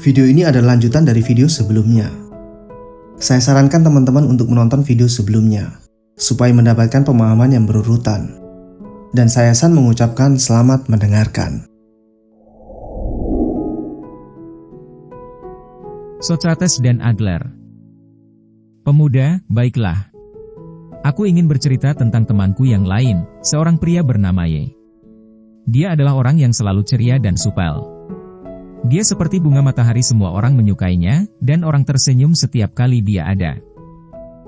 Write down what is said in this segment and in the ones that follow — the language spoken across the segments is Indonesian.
Video ini adalah lanjutan dari video sebelumnya. Saya sarankan teman-teman untuk menonton video sebelumnya, supaya mendapatkan pemahaman yang berurutan. Dan saya San mengucapkan selamat mendengarkan. Socrates dan Adler. Pemuda, baiklah. Aku ingin bercerita tentang temanku yang lain, seorang pria bernama Y. Dia adalah orang yang selalu ceria dan supel. Dia seperti bunga matahari, semua orang menyukainya, dan orang tersenyum setiap kali dia ada.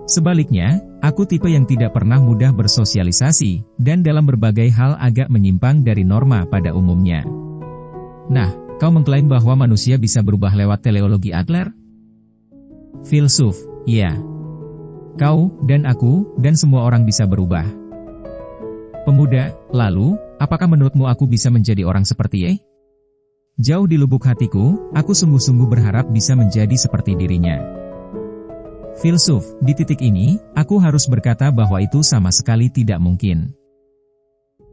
Sebaliknya, aku tipe yang tidak pernah mudah bersosialisasi, dan dalam berbagai hal agak menyimpang dari norma pada umumnya. Nah, kau mengklaim bahwa manusia bisa berubah lewat teleologi Adler? Filsuf, ya. Kau, dan aku, dan semua orang bisa berubah. Pemuda, lalu, apakah menurutmu aku bisa menjadi orang seperti Y? Jauh di lubuk hatiku, aku sungguh-sungguh berharap bisa menjadi seperti dirinya. Filsuf, di titik ini, aku harus berkata bahwa itu sama sekali tidak mungkin.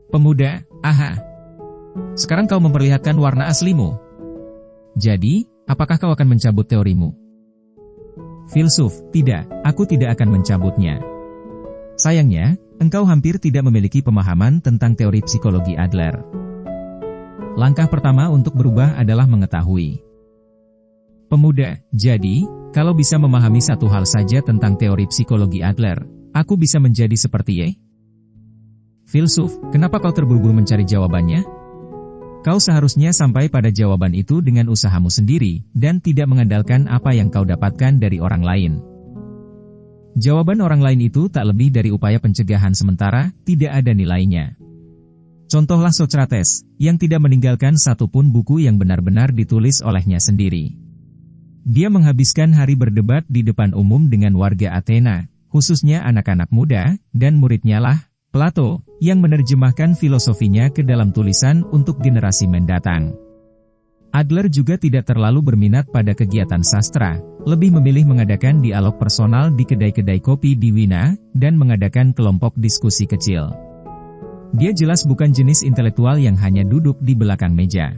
Pemuda, aha. Sekarang kau memperlihatkan warna aslimu. Jadi, apakah kau akan mencabut teorimu? Filsuf, tidak, aku tidak akan mencabutnya. Sayangnya, engkau hampir tidak memiliki pemahaman tentang teori psikologi Adler. Langkah pertama untuk berubah adalah mengetahui. Pemuda, jadi, kalau bisa memahami satu hal saja tentang teori psikologi Adler, aku bisa menjadi seperti Y? Filsuf, kenapa kau terburu-buru mencari jawabannya? Kau seharusnya sampai pada jawaban itu dengan usahamu sendiri, dan tidak mengandalkan apa yang kau dapatkan dari orang lain. Jawaban orang lain itu tak lebih dari upaya pencegahan sementara, tidak ada nilainya. Contohlah Socrates, yang tidak meninggalkan satupun buku yang benar-benar ditulis olehnya sendiri. Dia menghabiskan hari berdebat di depan umum dengan warga Athena, khususnya anak-anak muda, dan muridnya lah, Plato, yang menerjemahkan filosofinya ke dalam tulisan untuk generasi mendatang. Adler juga tidak terlalu berminat pada kegiatan sastra, lebih memilih mengadakan dialog personal di kedai-kedai kopi di Wina, dan mengadakan kelompok diskusi kecil. Dia jelas bukan jenis intelektual yang hanya duduk di belakang meja.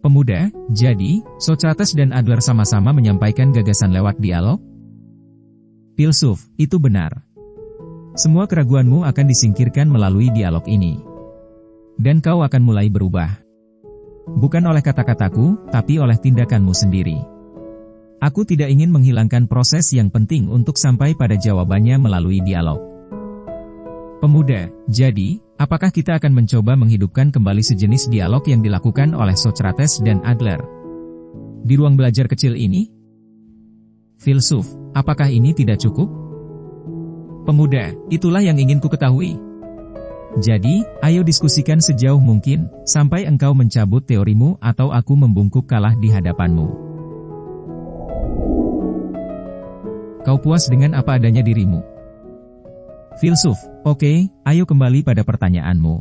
Pemuda, jadi, Socrates dan Adler sama-sama menyampaikan gagasan lewat dialog? Filsuf, itu benar. Semua keraguanmu akan disingkirkan melalui dialog ini. Dan kau akan mulai berubah. Bukan oleh kata-kataku, tapi oleh tindakanmu sendiri. Aku tidak ingin menghilangkan proses yang penting untuk sampai pada jawabannya melalui dialog. Pemuda, jadi, apakah kita akan mencoba menghidupkan kembali sejenis dialog yang dilakukan oleh Socrates dan Adler di ruang belajar kecil ini? Filsuf, apakah ini tidak cukup? Pemuda, itulah yang ingin ku ketahui. Jadi, ayo diskusikan sejauh mungkin, sampai engkau mencabut teorimu atau aku membungkuk kalah di hadapanmu. Kau puas dengan apa adanya dirimu? Filsuf, oke, ayo kembali pada pertanyaanmu.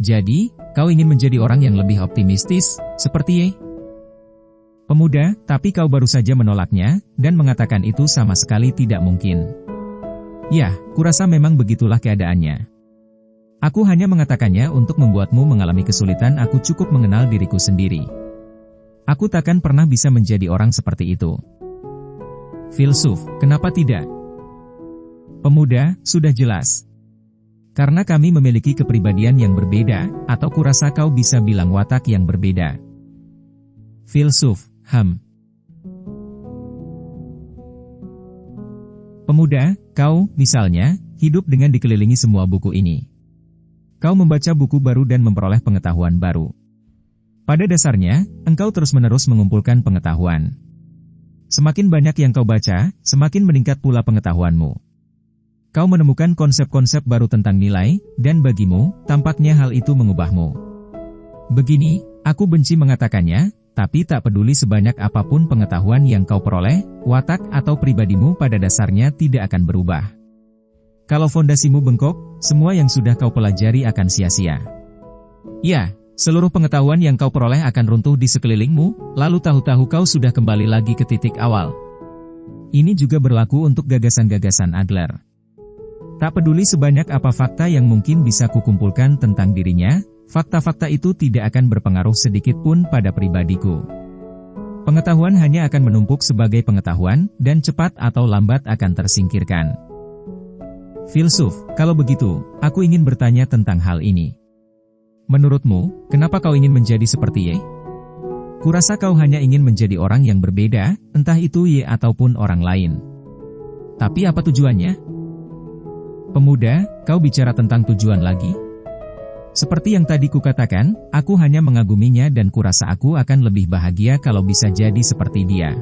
Jadi, kau ingin menjadi orang yang lebih optimistis, seperti Y? Pemuda, tapi kau baru saja menolaknya, dan mengatakan itu sama sekali tidak mungkin. Ya, kurasa memang begitulah keadaannya. Aku hanya mengatakannya untuk membuatmu mengalami kesulitan. Aku cukup mengenal diriku sendiri. Aku takkan pernah bisa menjadi orang seperti itu. Filsuf, kenapa tidak? Pemuda, sudah jelas. Karena kami memiliki kepribadian yang berbeda, atau kurasa kau bisa bilang watak yang berbeda. Filsuf, Pemuda, kau, misalnya, hidup dengan dikelilingi semua buku ini. Kau membaca buku baru dan memperoleh pengetahuan baru. Pada dasarnya, engkau terus-menerus mengumpulkan pengetahuan. Semakin banyak yang kau baca, semakin meningkat pula pengetahuanmu. Kau menemukan konsep-konsep baru tentang nilai, dan bagimu, tampaknya hal itu mengubahmu. Begini, aku benci mengatakannya, tapi tak peduli sebanyak apapun pengetahuan yang kau peroleh, watak atau pribadimu pada dasarnya tidak akan berubah. Kalau fondasimu bengkok, semua yang sudah kau pelajari akan sia-sia. Ya, seluruh pengetahuan yang kau peroleh akan runtuh di sekelilingmu, lalu tahu-tahu kau sudah kembali lagi ke titik awal. Ini juga berlaku untuk gagasan-gagasan Adler. Tak peduli sebanyak apa fakta yang mungkin bisa kukumpulkan tentang dirinya, fakta-fakta itu tidak akan berpengaruh sedikit pun pada pribadiku. Pengetahuan hanya akan menumpuk sebagai pengetahuan, dan cepat atau lambat akan tersingkirkan. Filsuf, kalau begitu, aku ingin bertanya tentang hal ini. Menurutmu, kenapa kau ingin menjadi seperti Y? Kurasa kau hanya ingin menjadi orang yang berbeda, entah itu Y ataupun orang lain. Tapi apa tujuannya? Pemuda, kau bicara tentang tujuan lagi? Seperti yang tadi kukatakan, aku hanya mengaguminya dan kurasa aku akan lebih bahagia kalau bisa jadi seperti dia.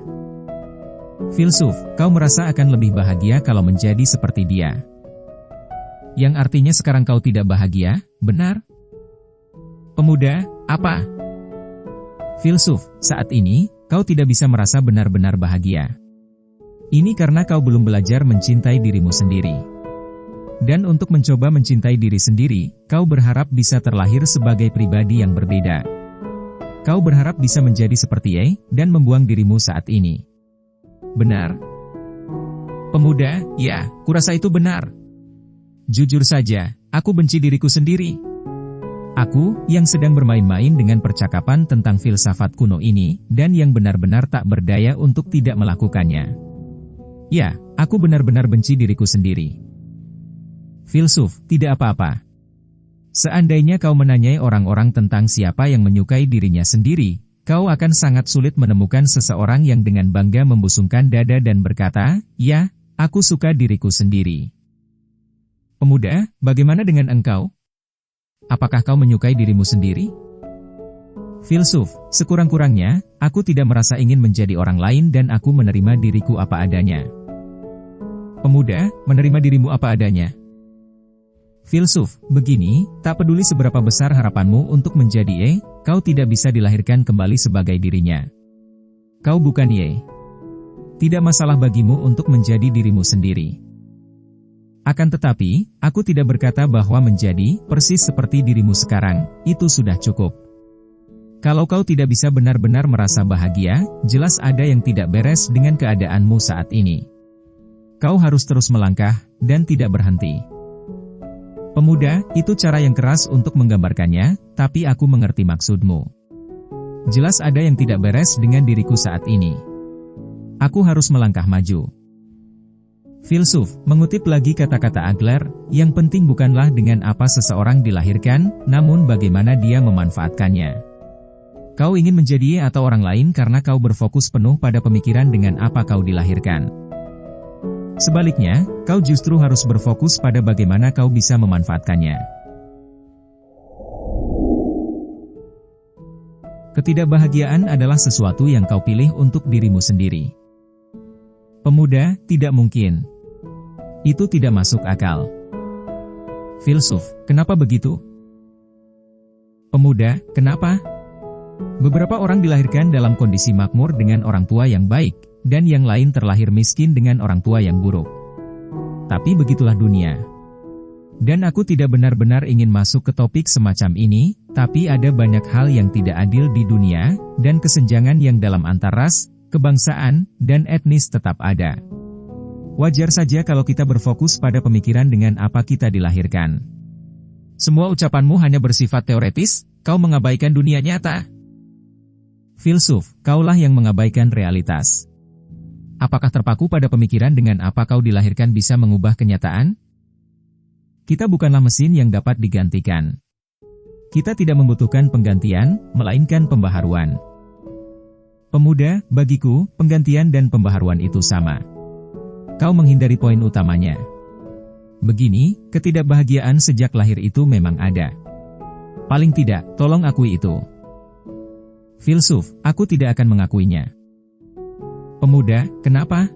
Filsuf, kau merasa akan lebih bahagia kalau menjadi seperti dia. Yang artinya sekarang kau tidak bahagia, benar? Pemuda, apa? Filsuf, saat ini, kau tidak bisa merasa benar-benar bahagia. Ini karena kau belum belajar mencintai dirimu sendiri. Dan untuk mencoba mencintai diri sendiri, kau berharap bisa terlahir sebagai pribadi yang berbeda. Kau berharap bisa menjadi seperti Y, dan membuang dirimu saat ini. Benar? Pemuda, ya, kurasa itu benar. Jujur saja, aku benci diriku sendiri. Aku, yang sedang bermain-main dengan percakapan tentang filsafat kuno ini, dan yang benar-benar tak berdaya untuk tidak melakukannya. Ya, aku benar-benar benci diriku sendiri. Filsuf, tidak apa-apa. Seandainya kau menanyai orang-orang tentang siapa yang menyukai dirinya sendiri, kau akan sangat sulit menemukan seseorang yang dengan bangga membusungkan dada dan berkata, "Ya, aku suka diriku sendiri." Pemuda, bagaimana dengan engkau? Apakah kau menyukai dirimu sendiri? Filsuf, sekurang-kurangnya, aku tidak merasa ingin menjadi orang lain dan aku menerima diriku apa adanya. Pemuda, menerima dirimu apa adanya? Filsuf, begini, tak peduli seberapa besar harapanmu untuk menjadi Y, kau tidak bisa dilahirkan kembali sebagai dirinya. Kau bukan Y. Tidak masalah bagimu untuk menjadi dirimu sendiri. Akan tetapi, aku tidak berkata bahwa menjadi persis seperti dirimu sekarang, itu sudah cukup. Kalau kau tidak bisa benar-benar merasa bahagia, jelas ada yang tidak beres dengan keadaanmu saat ini. Kau harus terus melangkah, dan tidak berhenti. Pemuda, itu cara yang keras untuk menggambarkannya, tapi aku mengerti maksudmu. Jelas ada yang tidak beres dengan diriku saat ini. Aku harus melangkah maju. Filsuf, mengutip lagi kata-kata Adler, yang penting bukanlah dengan apa seseorang dilahirkan, namun bagaimana dia memanfaatkannya. Kau ingin menjadi Y atau orang lain karena kau berfokus penuh pada pemikiran dengan apa kau dilahirkan. Sebaliknya, kau justru harus berfokus pada bagaimana kau bisa memanfaatkannya. Ketidakbahagiaan adalah sesuatu yang kau pilih untuk dirimu sendiri. Pemuda, tidak mungkin. Itu tidak masuk akal. Filsuf, kenapa begitu? Pemuda, kenapa? Beberapa orang dilahirkan dalam kondisi makmur dengan orang tua yang baik, dan yang lain terlahir miskin dengan orang tua yang buruk. Tapi begitulah dunia. Dan aku tidak benar-benar ingin masuk ke topik semacam ini, tapi ada banyak hal yang tidak adil di dunia, dan kesenjangan yang dalam antar ras, kebangsaan, dan etnis tetap ada. Wajar saja kalau kita berfokus pada pemikiran dengan apa kita dilahirkan. Semua ucapanmu hanya bersifat teoretis, kau mengabaikan dunia nyata. Filsuf, kaulah yang mengabaikan realitas. Apakah terpaku pada pemikiran dengan apa kau dilahirkan bisa mengubah kenyataan? Kita bukanlah mesin yang dapat digantikan. Kita tidak membutuhkan penggantian, melainkan pembaharuan. Pemuda, bagiku, penggantian dan pembaharuan itu sama. Kau menghindari poin utamanya. Begini, ketidakbahagiaan sejak lahir itu memang ada. Paling tidak, tolong akui itu. Filsuf, aku tidak akan mengakuinya. Pemuda, kenapa?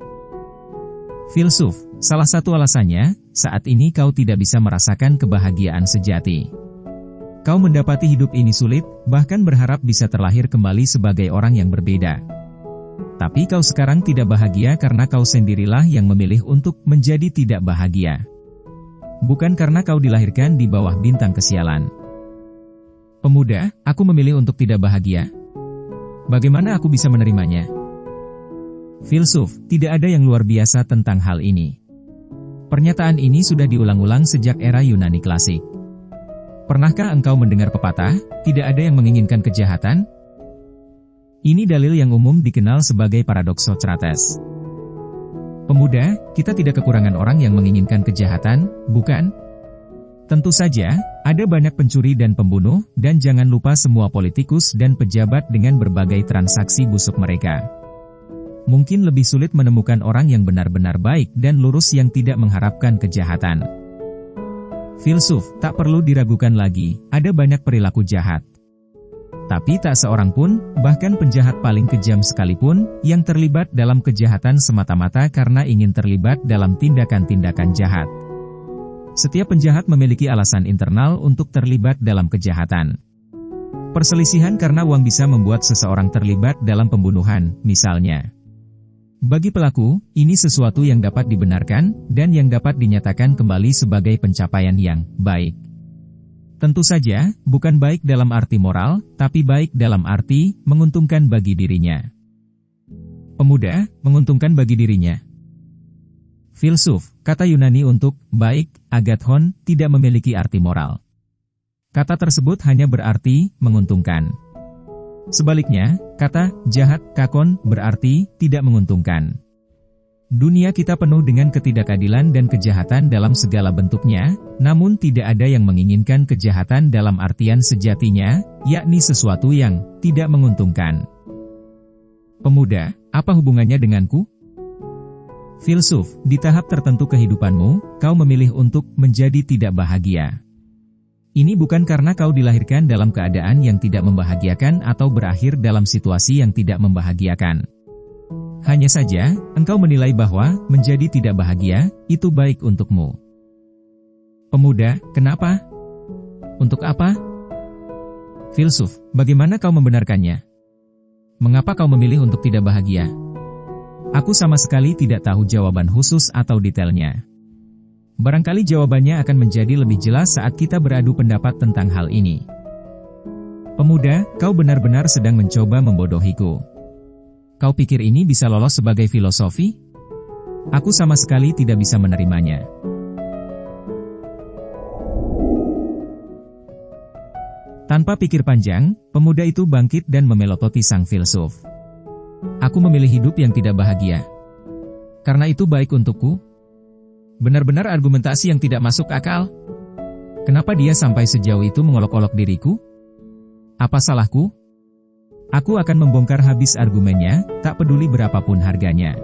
Filsuf, salah satu alasannya, saat ini kau tidak bisa merasakan kebahagiaan sejati. Kau mendapati hidup ini sulit, bahkan berharap bisa terlahir kembali sebagai orang yang berbeda. Tapi kau sekarang tidak bahagia karena kau sendirilah yang memilih untuk menjadi tidak bahagia. Bukan karena kau dilahirkan di bawah bintang kesialan. Pemuda, aku memilih untuk tidak bahagia. Bagaimana aku bisa menerimanya? Filsuf, tidak ada yang luar biasa tentang hal ini. Pernyataan ini sudah diulang-ulang sejak era Yunani klasik. Pernahkah engkau mendengar pepatah, tidak ada yang menginginkan kejahatan? Ini dalil yang umum dikenal sebagai paradoks Socrates. Pemuda, kita tidak kekurangan orang yang menginginkan kejahatan, bukan? Tentu saja, ada banyak pencuri dan pembunuh, dan jangan lupa semua politikus dan pejabat dengan berbagai transaksi busuk mereka. Mungkin lebih sulit menemukan orang yang benar-benar baik dan lurus yang tidak mengharapkan kejahatan. Filsuf, tak perlu diragukan lagi, ada banyak perilaku jahat. Tapi tak seorang pun, bahkan penjahat paling kejam sekalipun, yang terlibat dalam kejahatan semata-mata karena ingin terlibat dalam tindakan-tindakan jahat. Setiap penjahat memiliki alasan internal untuk terlibat dalam kejahatan. Perselisihan karena uang bisa membuat seseorang terlibat dalam pembunuhan, misalnya. Bagi pelaku, ini sesuatu yang dapat dibenarkan, dan yang dapat dinyatakan kembali sebagai pencapaian yang baik. Tentu saja, bukan baik dalam arti moral, tapi baik dalam arti menguntungkan bagi dirinya. Pemuda, menguntungkan bagi dirinya. Filsuf, kata Yunani untuk baik, agathon, tidak memiliki arti moral. Kata tersebut hanya berarti menguntungkan. Sebaliknya, kata jahat, kakon, berarti tidak menguntungkan. Dunia kita penuh dengan ketidakadilan dan kejahatan dalam segala bentuknya, namun tidak ada yang menginginkan kejahatan dalam artian sejatinya, yakni sesuatu yang tidak menguntungkan. Pemuda, apa hubungannya denganku? Filsuf, di tahap tertentu kehidupanmu, kau memilih untuk menjadi tidak bahagia. Ini bukan karena kau dilahirkan dalam keadaan yang tidak membahagiakan atau berakhir dalam situasi yang tidak membahagiakan. Hanya saja, engkau menilai bahwa menjadi tidak bahagia, itu baik untukmu. Pemuda, kenapa? Untuk apa? Filsuf, bagaimana kau membenarkannya? Mengapa kau memilih untuk tidak bahagia? Aku sama sekali tidak tahu jawaban khusus atau detailnya. Barangkali jawabannya akan menjadi lebih jelas saat kita beradu pendapat tentang hal ini. Pemuda, kau benar-benar sedang mencoba membodohiku. Kau pikir ini bisa lolos sebagai filosofi? Aku sama sekali tidak bisa menerimanya. Tanpa pikir panjang, pemuda itu bangkit dan memelototi sang filsuf. Aku memilih hidup yang tidak bahagia. Karena itu baik untukku? Benar-benar argumentasi yang tidak masuk akal. Kenapa dia sampai sejauh itu mengolok-olok diriku? Apa salahku? Aku akan membongkar habis argumennya, tak peduli berapapun harganya.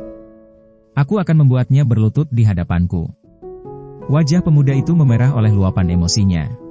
Aku akan membuatnya berlutut di hadapanku. Wajah pemuda itu memerah oleh luapan emosinya.